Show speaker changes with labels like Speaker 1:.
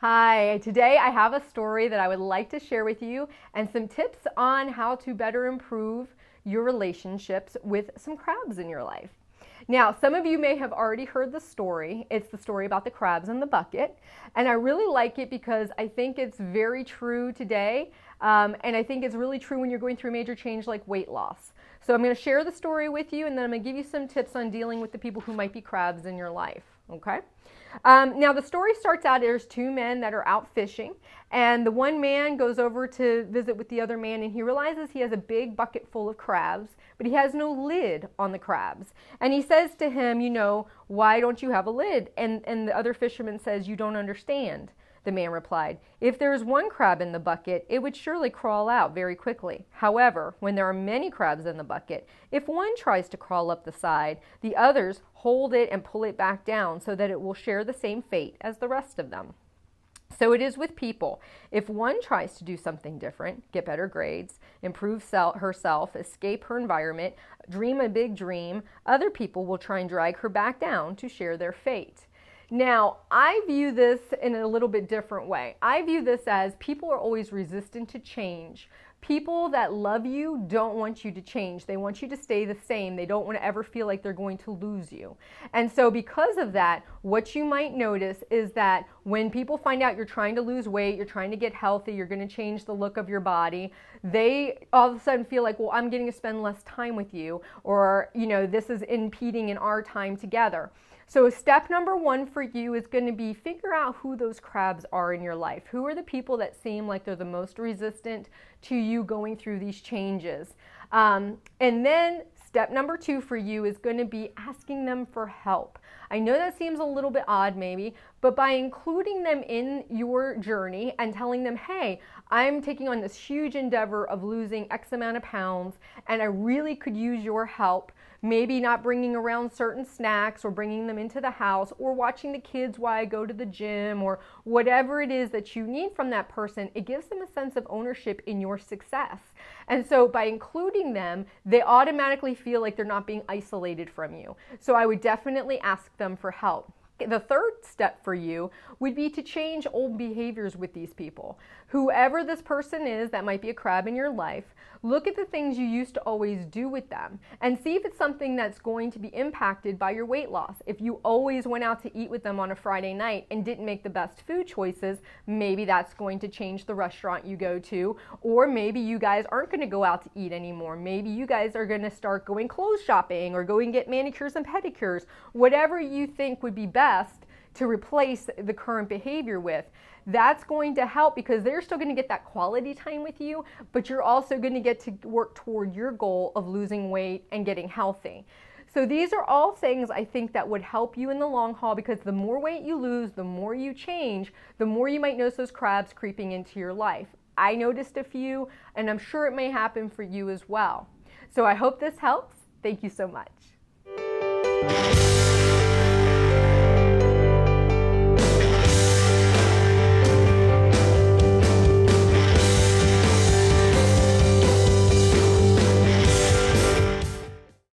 Speaker 1: Hi, today I have a story that I would like to share with you and some tips on how to better improve your relationships with some crabs in your life. Now, some of you may have already heard the story. It's the story about the crabs in the bucket. And I really like it because I think it's very true today. And I think it's really true when you're going through a major change like weight loss. So I'm going to share the story with you, and then I'm going to give you some tips on dealing with the people who might be crabs in your life. Okay? Now the story starts out, there's two men that are out fishing, and the one man goes over to visit with the other man, and he realizes he has a big bucket full of crabs, but he has no lid on the crabs. And he says to him, why don't you have a lid? And the other fisherman says, you don't understand. The man replied, if there is one crab in the bucket, it would surely crawl out very quickly. However, when there are many crabs in the bucket, if one tries to crawl up the side, the others hold it and pull it back down so that it will share the same fate as the rest of them. So it is with people. If one tries to do something different, get better grades, improve herself, escape her environment, dream a big dream, other people will try and drag her back down to share their fate. Now, I view this in a little bit different way. I view this as people are always resistant to change. People that love you don't want you to change. They want you to stay the same. They don't want to ever feel like they're going to lose you. And so because of that, what you might notice is that when people find out you're trying to lose weight, you're trying to get healthy, you're going to change the look of your body, they all of a sudden feel like, well, I'm getting to spend less time with you, or, this is impeding in our time together. So step number one for you is going to be figure out who those crabs are in your life. Who are the people that seem like they're the most resistant to you going through these changes? And then step number two for you is going to be asking them for help. I know that seems a little bit odd maybe, but by including them in your journey and telling them, hey, I'm taking on this huge endeavor of losing X amount of pounds and I really could use your help. Maybe not bringing around certain snacks or bringing them into the house or watching the kids while I go to the gym or whatever it is that you need from that person, it gives them a sense of ownership in your success. And so by including them, they automatically feel like they're not being isolated from you. So I would definitely ask them for help. The third step for you would be to change old behaviors with these people. Whoever this person is that might be a crab in your life, look at the things you used to always do with them and see if it's something that's going to be impacted by your weight loss. If you always went out to eat with them on a Friday night and didn't make the best food choices, maybe that's going to change the restaurant you go to, or maybe you guys aren't going to go out to eat anymore. Maybe you guys are going to start going clothes shopping or going get manicures and pedicures, whatever you think would be best to replace the current behavior with. That's going to help because they're still going to get that quality time with you, but you're also going to get to work toward your goal of losing weight and getting healthy. So these are all things I think that would help you in the long haul, because the more weight you lose, the more you change, the more you might notice those crabs creeping into your life. I noticed a few, and I'm sure it may happen for you as well. So I hope this helps. Thank you so much.